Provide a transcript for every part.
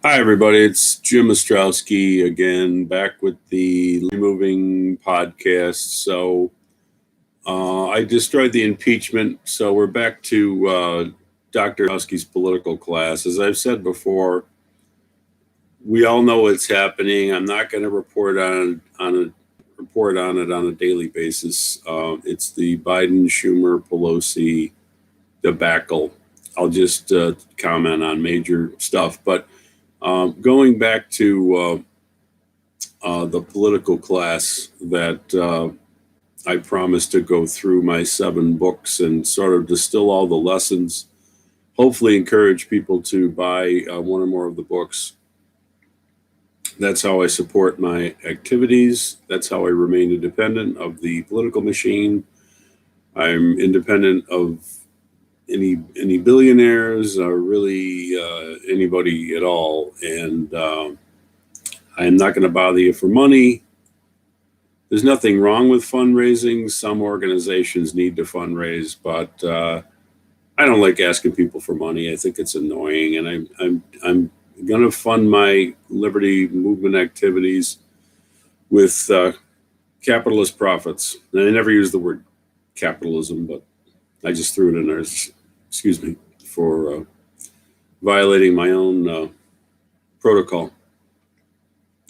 Hi, everybody. It's Jim Ostrowski again, back with the Moving podcast. I destroyed the impeachment, so we're back to Dr. Ostrowski's political class. As I've said before, we all know what's happening. I'm not going to report on it on a daily basis. It's the Biden, Schumer, Pelosi debacle. I'll just comment on major stuff, but going back to the political class that I promised to go through my 7 books and sort of distill all the lessons, hopefully encourage people to buy one or more of the books. That's how I support my activities. That's how I remain independent of the political machine. I'm independent of any billionaires or really anybody at all. And I'm not going to bother you for money. There's nothing wrong with fundraising. Some organizations need to fundraise, but I don't like asking people for money. I think it's annoying, and I'm going to fund my liberty movement activities with capitalist profits. And I never use the word capitalism, but I just threw it in there. Excuse me for violating my own protocol.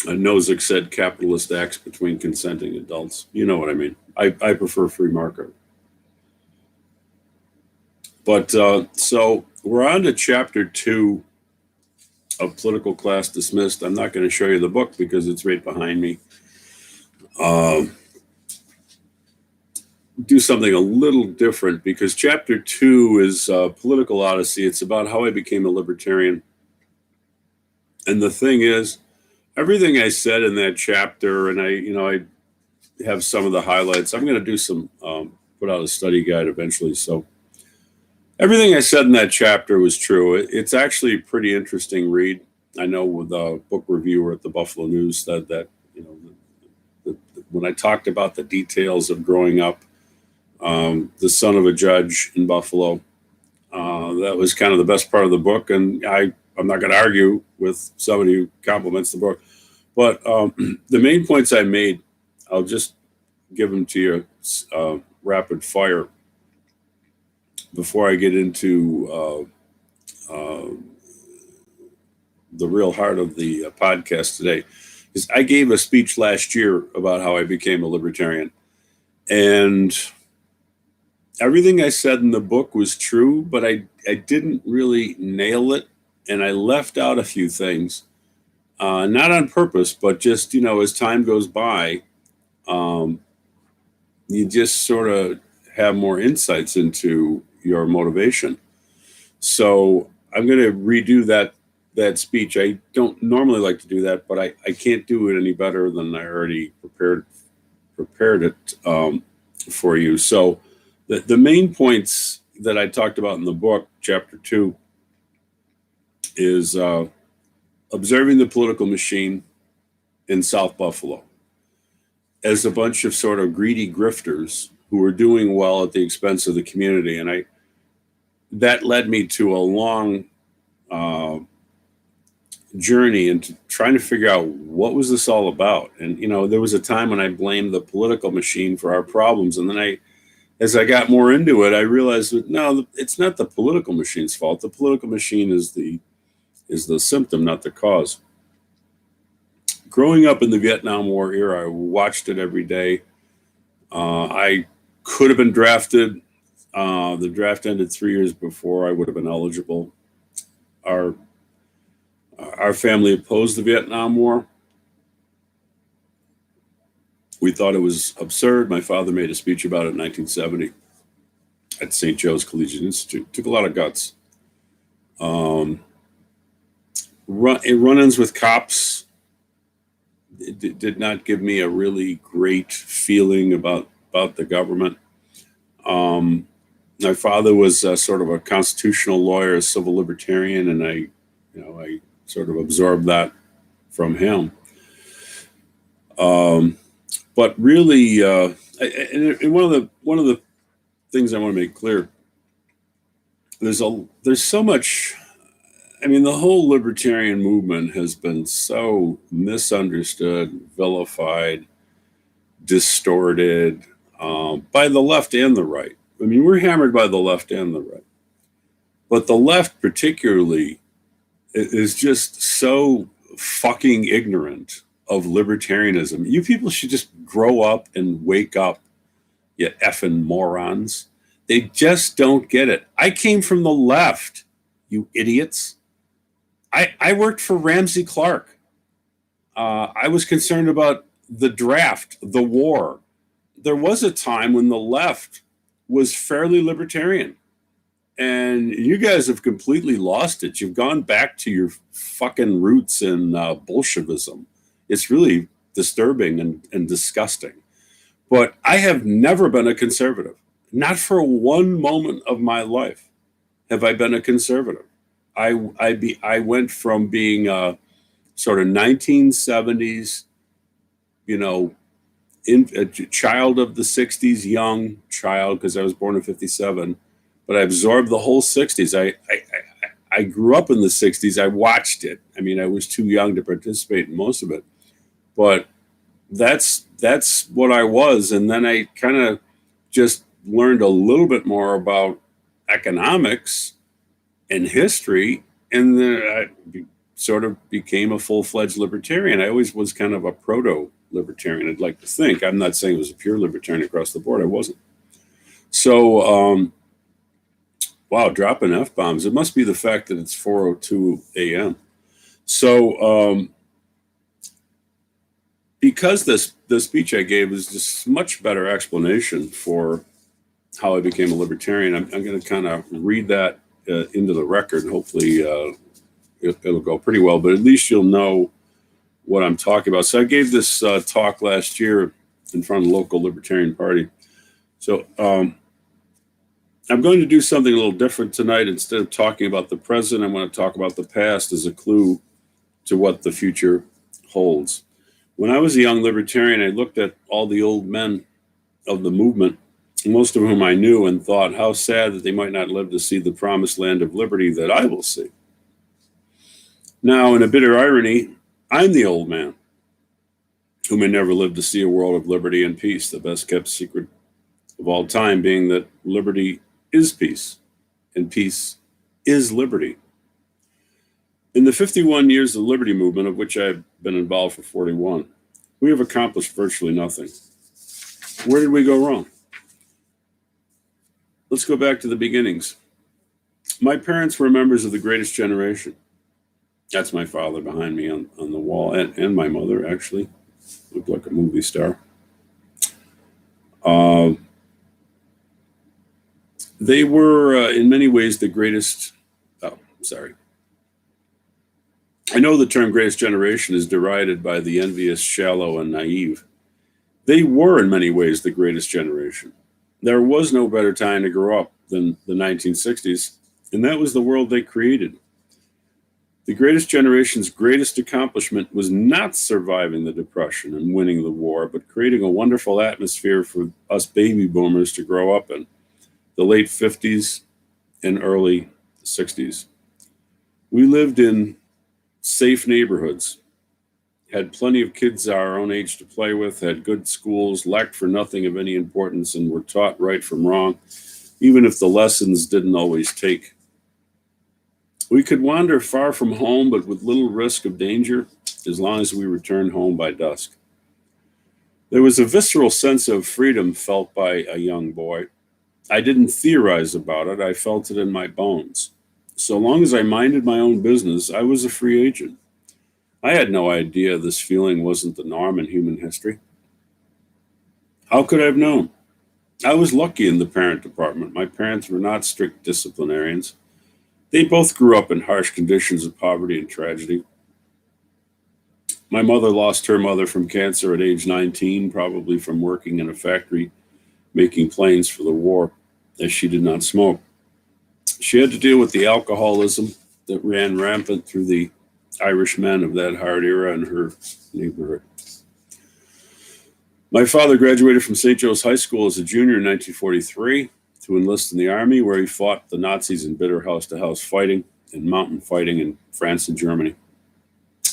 Nozick said capitalist acts between consenting adults. You know what I mean. I prefer free market. But so we're on to chapter 2 of Political Class Dismissed. I'm not going to show you the book because it's right behind me. Do something a little different because chapter 2 is Political Odyssey. It's about how I became a libertarian. And the thing is, everything I said in that chapter, and I have some of the highlights. I'm going to do some, put out a study guide eventually. So everything I said in that chapter was true. It's actually a pretty interesting read. I know with a book reviewer at the Buffalo News said that, when I talked about the details of growing up, the son of a judge in Buffalo, that was kind of the best part of the book. And I'm not going to argue with somebody who compliments the book. But the main points I made, I'll just give them to you rapid fire before I get into the real heart of the podcast today. Is I gave a speech last year about how I became a libertarian. And everything I said in the book was true, but I didn't really nail it. And I left out a few things. Not on purpose, but just, as time goes by, you just sort of have more insights into your motivation. So I'm going to redo that speech. I don't normally like to do that, but I can't do it any better than I already prepared it for you. So the main points that I talked about in the book, chapter 2, is observing the political machine in South Buffalo as a bunch of sort of greedy grifters who were doing well at the expense of the community. And that led me to a long journey into trying to figure out what was this all about. And, there was a time when I blamed the political machine for our problems. And then as I got more into it, I realized that, no, it's not the political machine's fault. The political machine is the symptom, not the cause. Growing up in the Vietnam War era, I watched it every day. I could have been drafted. The draft ended 3 years before I would have been eligible. Our family opposed the Vietnam War. We thought it was absurd. My father made a speech about it in 1970 at St. Joe's Collegiate Institute. Took a lot of guts. Run-ins with cops did not give me a really great feeling about the government. My father was sort of a constitutional lawyer, a civil libertarian, and I sort of absorbed that from him. But really, and one of the things I want to make clear, there's so much I mean, the whole libertarian movement has been so misunderstood, vilified, distorted by the left and the right. I mean, we're hammered by the left and the right. But the left, particularly, is just so fucking ignorant of libertarianism. You people should just grow up and wake up, you effing morons. They just don't get it. I came from the left, you idiots. I worked for Ramsey Clark. I was concerned about the draft, the war. There was a time when the left was fairly libertarian. And you guys have completely lost it. You've gone back to your fucking roots in Bolshevism. It's really disturbing and disgusting. But I have never been a conservative. Not for one moment of my life have I been a conservative. I went from being a sort of 1970s, a child of the 60s, young child, because I was born in 57, but I absorbed the whole 60s. I grew up in the 60s. I watched it. I mean, I was too young to participate in most of it, but that's what I was. And then I kind of just learned a little bit more about economics and history, and then I sort of became a full-fledged libertarian. I always was kind of a proto-libertarian, I'd like to think. I'm not saying it was a pure libertarian across the board. I wasn't. So, wow, dropping F-bombs. It must be the fact that it's 4:02 a.m. So, because the speech I gave is just much better explanation for how I became a libertarian, I'm going to kind of read that into the record. Hopefully it'll go pretty well, but at least you'll know what I'm talking about. So I gave this talk last year in front of the local Libertarian Party. So I'm going to do something a little different tonight. Instead of talking about the present, I'm going to talk about the past as a clue to what the future holds. When I was a young libertarian, I looked at all the old men of the movement, most of whom I knew, and thought how sad that they might not live to see the promised land of liberty that I will see. Now, in a bitter irony, I'm the old man who may never live to see a world of liberty and peace, the best kept secret of all time being that liberty is peace and peace is liberty. In the 51 years of the liberty movement, of which I've been involved for 41, we have accomplished virtually nothing. Where did we go wrong? Let's go back to the beginnings. My parents were members of the greatest generation. That's my father behind me on the wall, and my mother, actually. Looked like a movie star. They were, in many ways, the greatest. Oh, sorry. I know the term greatest generation is derided by the envious, shallow, and naive. They were, in many ways, the greatest generation. There was no better time to grow up than the 1960s, and that was the world they created. The greatest generation's greatest accomplishment was not surviving the Depression and winning the war, but creating a wonderful atmosphere for us baby boomers to grow up in, the late 50s and early 60s. We lived in safe neighborhoods, had plenty of kids our own age to play with, had good schools, lacked for nothing of any importance, and were taught right from wrong, even if the lessons didn't always take. We could wander far from home, but with little risk of danger, as long as we returned home by dusk. There was a visceral sense of freedom felt by a young boy. I didn't theorize about it, I felt it in my bones. So long as I minded my own business, I was a free agent. I had no idea this feeling wasn't the norm in human history. How could I have known? I was lucky in the parent department. My parents were not strict disciplinarians. They both grew up in harsh conditions of poverty and tragedy. My mother lost her mother from cancer at age 19, probably from working in a factory making planes for the war, as she did not smoke. She had to deal with the alcoholism that ran rampant through the Irish men of that hard era in her neighborhood. My father graduated from St. Joe's High School as a junior in 1943 to enlist in the Army, where he fought the Nazis in bitter house-to-house fighting. and mountain fighting in France and Germany.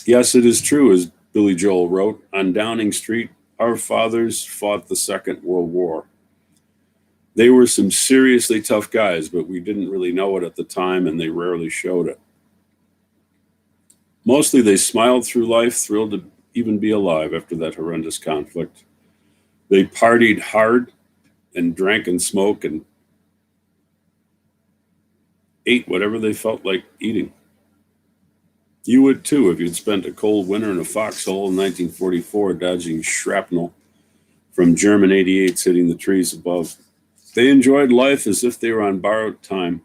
Yes, it is true, as Billy Joel wrote, on Downing Street, our fathers fought the Second World War. They were some seriously tough guys, but we didn't really know it at the time, and they rarely showed it. Mostly they smiled through life, thrilled to even be alive after that horrendous conflict. They partied hard and drank and smoked and ate whatever they felt like eating. You would too if you'd spent a cold winter in a foxhole in 1944 dodging shrapnel from German 88s hitting the trees above. They enjoyed life as if they were on borrowed time.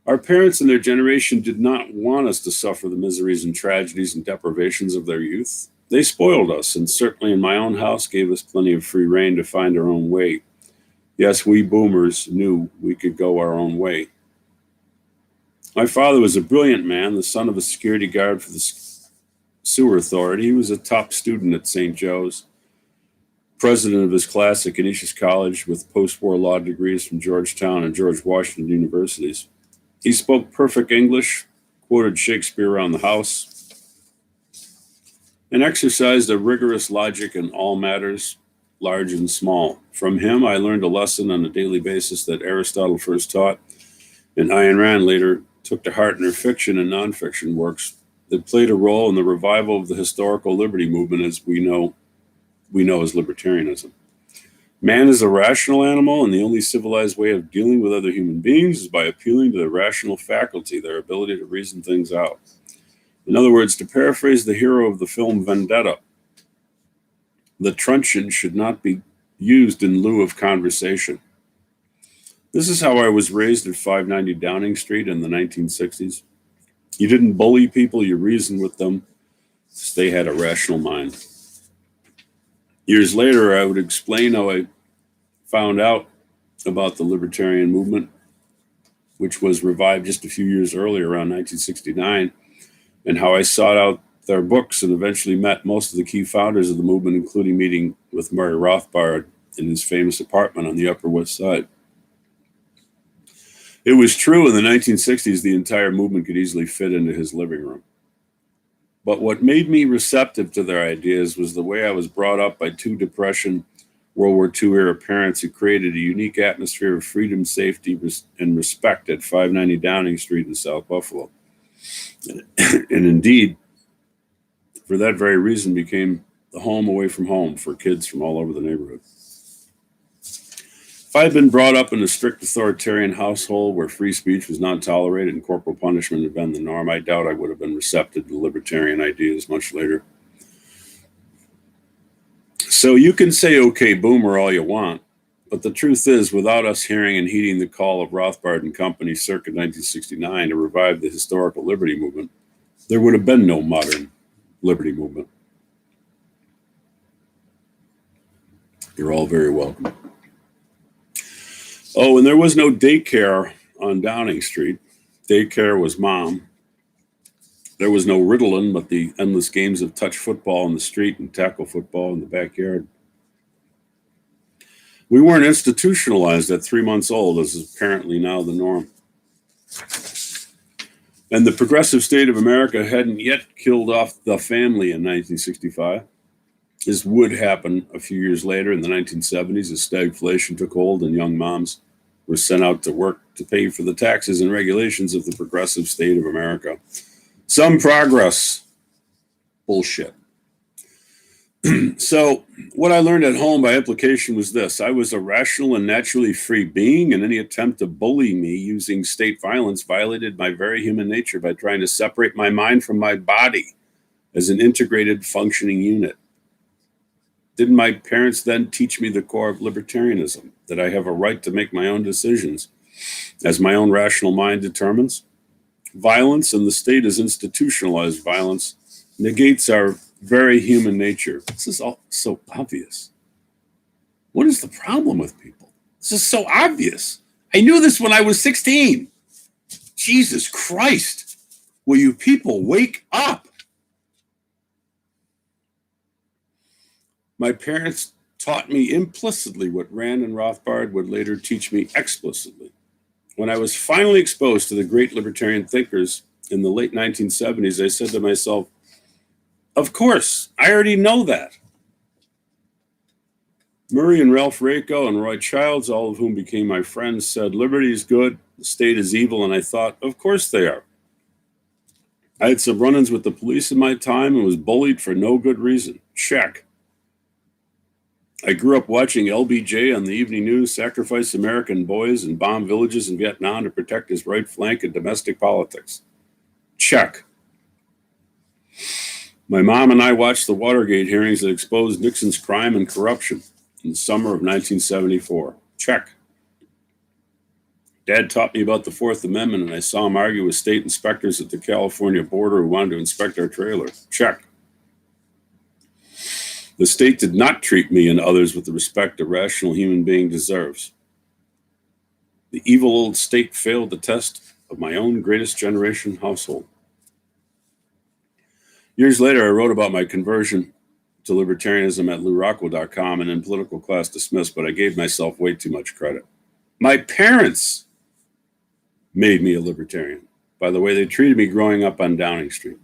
Our parents and their generation did not want us to suffer the miseries and tragedies and deprivations of their youth. They spoiled us, and certainly in my own house gave us plenty of free rein to find our own way. Yes, we boomers knew we could go our own way. My father was a brilliant man, the son of a security guard for the sewer authority. He was a top student at St. Joe's, president of his class at Canisius College with post-war law degrees from Georgetown and George Washington universities. He spoke perfect English, quoted Shakespeare around the house, and exercised a rigorous logic in all matters, large and small. From him, I learned a lesson on a daily basis that Aristotle first taught, and Ayn Rand later took to heart in her fiction and nonfiction works that played a role in the revival of the historical liberty movement as we know as libertarianism. Man is a rational animal, and the only civilized way of dealing with other human beings is by appealing to their rational faculty, their ability to reason things out. In other words, to paraphrase the hero of the film Vendetta, the truncheon should not be used in lieu of conversation. This is how I was raised at 590 Downing Street in the 1960s. You didn't bully people, you reasoned with them, since they had a rational mind. Years later, I would explain how I found out about the libertarian movement, which was revived just a few years earlier, around 1969, and how I sought out their books and eventually met most of the key founders of the movement, including meeting with Murray Rothbard in his famous apartment on the Upper West Side. It was true in the 1960s the entire movement could easily fit into his living room. But what made me receptive to their ideas was the way I was brought up by two Depression, World War II era parents who created a unique atmosphere of freedom, safety, and respect at 590 Downing Street in South Buffalo. And indeed, for that very reason, became the home away from home for kids from all over the neighborhood. If I had been brought up in a strict authoritarian household where free speech was not tolerated and corporal punishment had been the norm, I doubt I would have been receptive to libertarian ideas much later. So you can say, okay, boomer all you want, but the truth is, without us hearing and heeding the call of Rothbard and company circa 1969 to revive the historical liberty movement, there would have been no modern liberty movement. You're all very welcome. Oh, and there was no daycare on Downing Street. Daycare was mom. There was no Ritalin, but the endless games of touch football in the street and tackle football in the backyard. We weren't institutionalized at 3 months old, as is apparently now the norm. And the progressive state of America hadn't yet killed off the family in 1965. This would happen a few years later in the 1970s as stagflation took hold and young moms were sent out to work to pay for the taxes and regulations of the progressive state of America. Some progress. Bullshit. So what I learned at home by implication was this. I was a rational and naturally free being, and any attempt to bully me using state violence violated my very human nature by trying to separate my mind from my body as an integrated functioning unit. Didn't my parents then teach me the core of libertarianism, that I have a right to make my own decisions as my own rational mind determines? Violence, and the state as institutionalized violence, negates our very human nature. This is all so obvious. What is the problem with people? This is so obvious. I knew this when I was 16. Jesus Christ. Will you people wake up? My parents taught me implicitly what Rand and Rothbard would later teach me explicitly. When I was finally exposed to the great libertarian thinkers in the late 1970s, I said to myself, of course, I already know that. Murray and Ralph Rako and Roy Childs, all of whom became my friends, said liberty is good, the state is evil, and I thought, of course they are. I had some run-ins with the police in my time and was bullied for no good reason. Check. I grew up watching LBJ on the evening news sacrifice American boys and bomb villages in Vietnam to protect his right flank in domestic politics. Check. My mom and I watched the Watergate hearings that exposed Nixon's crime and corruption in the summer of 1974. Check. Dad taught me about the Fourth Amendment, and I saw him argue with state inspectors at the California border who wanted to inspect our trailer. Check. The state did not treat me and others with the respect a rational human being deserves. The evil old state failed the test of my own greatest generation household. Years later, I wrote about my conversion to libertarianism at LouRockwell.com and in Political Class Dismissed, but I gave myself way too much credit. My parents made me a libertarian by the way they treated me growing up on Downing Street.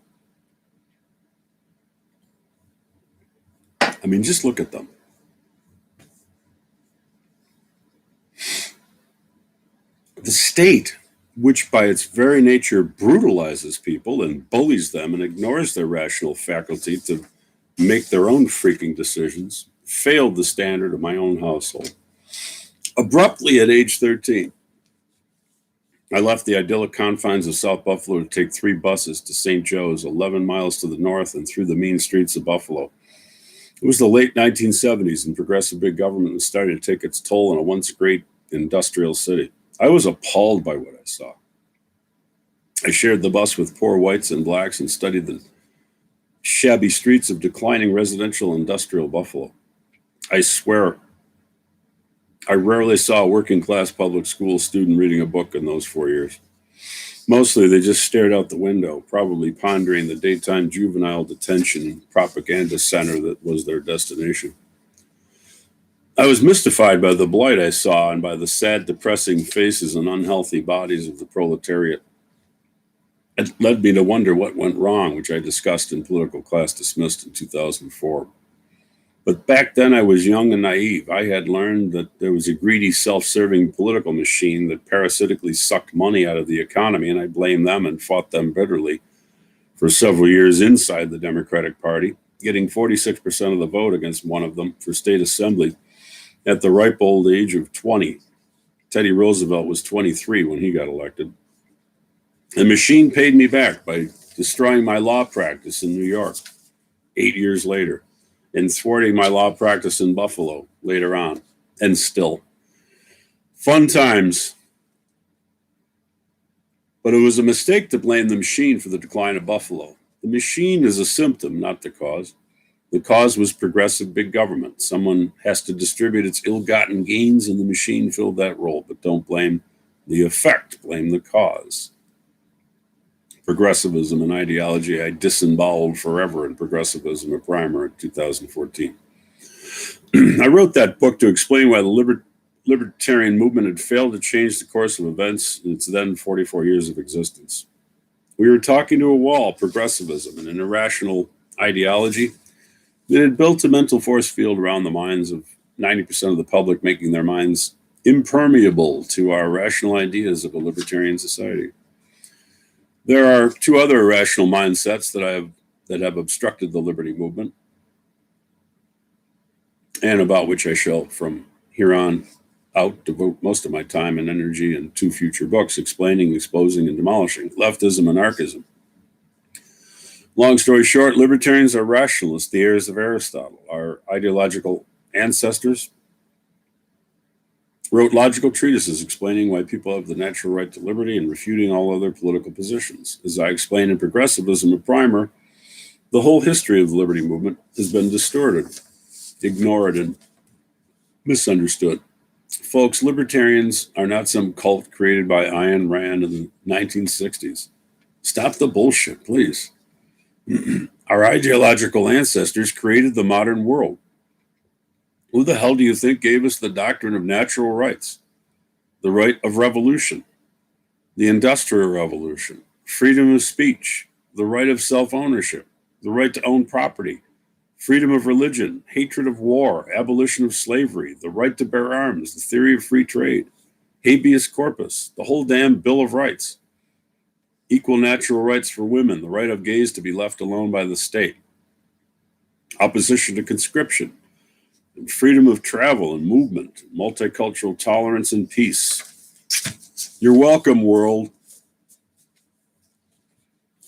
I mean, just look at them. The state, which by its very nature brutalizes people and bullies them and ignores their rational faculty to make their own freaking decisions, failed the standard of my own household. Abruptly at age 13, I left the idyllic confines of South Buffalo to take 3 buses to St. Joe's, 11 miles to the north and through the mean streets of Buffalo. It was the late 1970s, and progressive big government was starting to take its toll in a once great industrial city. I was appalled by what I saw. I shared the bus with poor whites and blacks and studied the shabby streets of declining residential industrial Buffalo. I swear, I rarely saw a working-class public school student reading a book in those 4 years. Mostly, they just stared out the window, probably pondering the daytime juvenile detention propaganda center that was their destination. I was mystified by the blight I saw and by the sad, depressing faces and unhealthy bodies of the proletariat. It led me to wonder what went wrong, which I discussed in Political Class Dismissed in 2004. But back then I was young and naive. I had learned that there was a greedy, self-serving political machine that parasitically sucked money out of the economy, and I blamed them and fought them bitterly for several years inside the Democratic Party, getting 46% of the vote against one of them for state assembly at the ripe old age of 20. Teddy Roosevelt was 23 when he got elected. The machine paid me back by destroying my law practice in New York 8 years later, and thwarting my law practice in Buffalo later on, and still. Fun times. But it was a mistake to blame the machine for the decline of Buffalo. The machine is a symptom, not the cause. The cause was progressive big government. Someone has to distribute its ill-gotten gains, and the machine filled that role. But don't blame the effect, blame the cause. Progressivism, an ideology I disemboweled forever in Progressivism, a primer in 2014. I wrote that book to explain why the libertarian movement had failed to change the course of events in its then 44 years of existence. We were talking to a wall, progressivism, an irrational ideology that had built a mental force field around the minds of 90% of the public, making their minds impermeable to our rational ideas of a libertarian society. There are 2 other irrational mindsets that have obstructed the liberty movement, and about which I shall from here on out devote most of my time and energy in 2 future books, explaining, exposing, and demolishing leftism and anarchism. Long story short, libertarians are rationalists, the heirs of Aristotle. Our ideological ancestors wrote logical treatises explaining why people have the natural right to liberty and refuting all other political positions. As I explained in Progressivism, a primer, the whole history of the liberty movement has been distorted, ignored, and misunderstood. Folks, libertarians are not some cult created by Ayn Rand in the 1960s. Stop the bullshit, please. Our ideological ancestors created the modern world. Who the hell do you think gave us the doctrine of natural rights, the right of revolution, the Industrial Revolution, freedom of speech, the right of self-ownership, the right to own property, freedom of religion, hatred of war, abolition of slavery, the right to bear arms, the theory of free trade, habeas corpus, the whole damn Bill of Rights, equal natural rights for women, the right of gays to be left alone by the state, opposition to conscription, and freedom of travel and movement, multicultural tolerance and peace. You're welcome, world.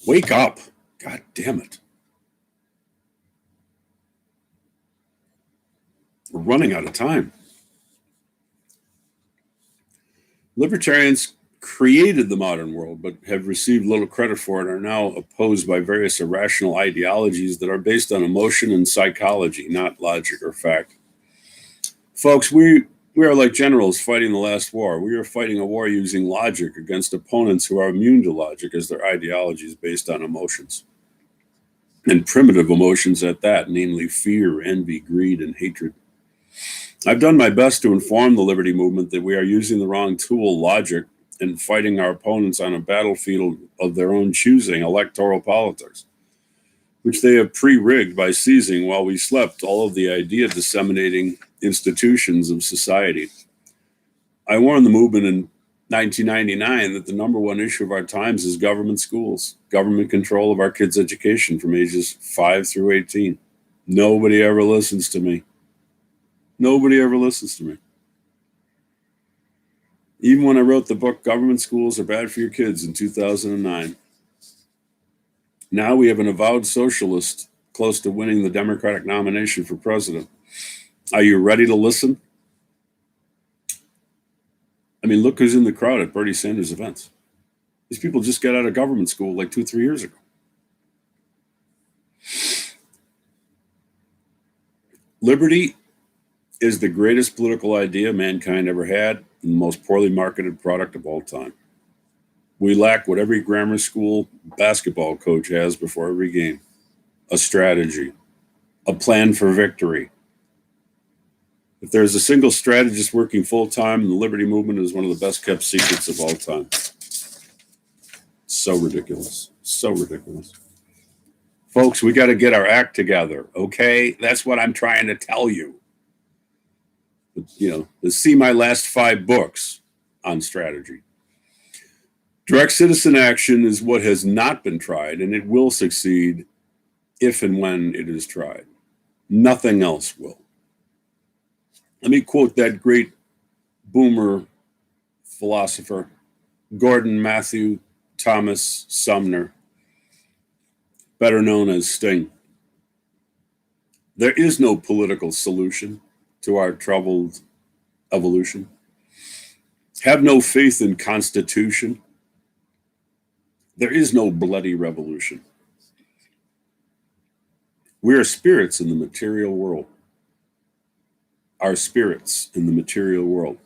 Wake up. God damn it. We're running out of time. Libertarians created the modern world, but have received little credit for it and are now opposed by various irrational ideologies that are based on emotion and psychology, not logic or fact. Folks, we are like generals fighting the last war. We are fighting a war using logic against opponents who are immune to logic, as their ideology is based on emotions. And primitive emotions at that, namely fear, envy, greed, and hatred. I've done my best to inform the liberty movement that we are using the wrong tool, logic, and fighting our opponents on a battlefield of their own choosing, electoral politics, which they have pre-rigged by seizing while we slept all of the idea disseminating institutions of society. I warned the movement in 1999 that the number one issue of our times is government schools, government control of our kids' education from ages 5 through 18. Nobody ever listens to me. Nobody ever listens to me. Even when I wrote the book, Government Schools Are Bad for Your Kids, in 2009. Now we have an avowed socialist close to winning the Democratic nomination for president. Are you ready to listen? I mean, look who's in the crowd at Bernie Sanders events. These people just got out of government school like 2-3 years ago. Liberty is the greatest political idea mankind ever had and the most poorly marketed product of all time. We lack what every grammar school basketball coach has before every game: a strategy, a plan for victory. If there's a single strategist working full-time, the liberty movement is one of the best kept secrets of all time. So ridiculous. So ridiculous. Folks, we got to get our act together, okay? That's what I'm trying to tell you. You know, see my last 5 books on strategy. Direct citizen action is what has not been tried, and it will succeed if and when it is tried. Nothing else will. Let me quote that great boomer philosopher, Gordon Matthew Thomas Sumner, better known as Sting. There is no political solution to our troubled evolution. Have no faith in Constitution. There is no bloody revolution. We are spirits in the material world. Our spirits in the material world.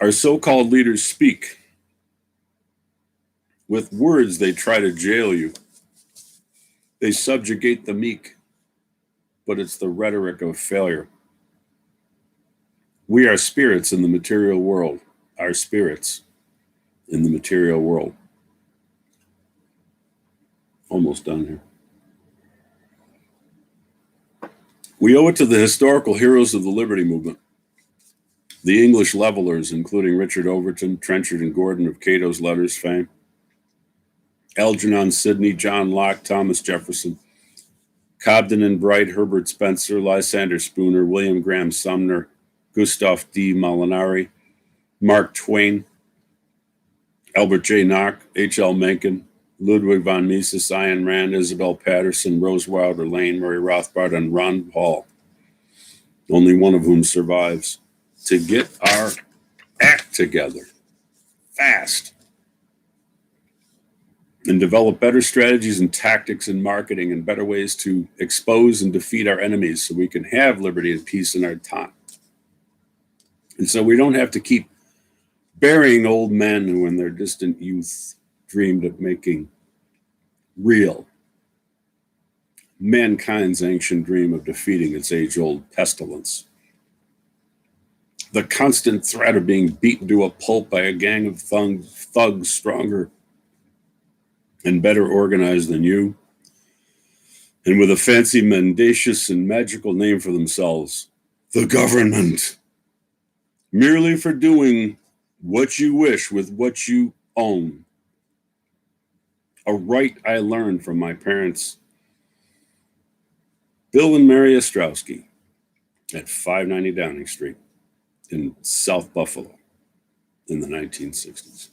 Our so-called leaders speak. With words, they try to jail you. They subjugate the meek, but it's the rhetoric of failure. We are spirits in the material world. Our spirits in the material world. Almost done here. We owe it to the historical heroes of the liberty movement, the English levelers, including Richard Overton, Trenchard, and Gordon of Cato's Letters fame, Algernon Sidney, John Locke, Thomas Jefferson, Cobden and Bright, Herbert Spencer, Lysander Spooner, William Graham Sumner, Gustav D. Molinari, Mark Twain, Albert J. Nock, H.L. Mencken, Ludwig von Mises, Ayn Rand, Isabel Patterson, Rose Wilder Lane, Murray Rothbard, and Ron Paul, only one of whom survives, to get our act together fast and develop better strategies and tactics and marketing and better ways to expose and defeat our enemies so we can have liberty and peace in our time. And so we don't have to keep burying old men who in their distant youth dreamed of making real mankind's ancient dream of defeating its age-old pestilence. The constant threat of being beaten to a pulp by a gang of thugs stronger and better organized than you, and with a fancy, mendacious, and magical name for themselves, the government, merely for doing what you wish with what you own. A right I learned from my parents, Bill and Mary Ostrowski, at 590 Downing Street in South Buffalo in the 1960s.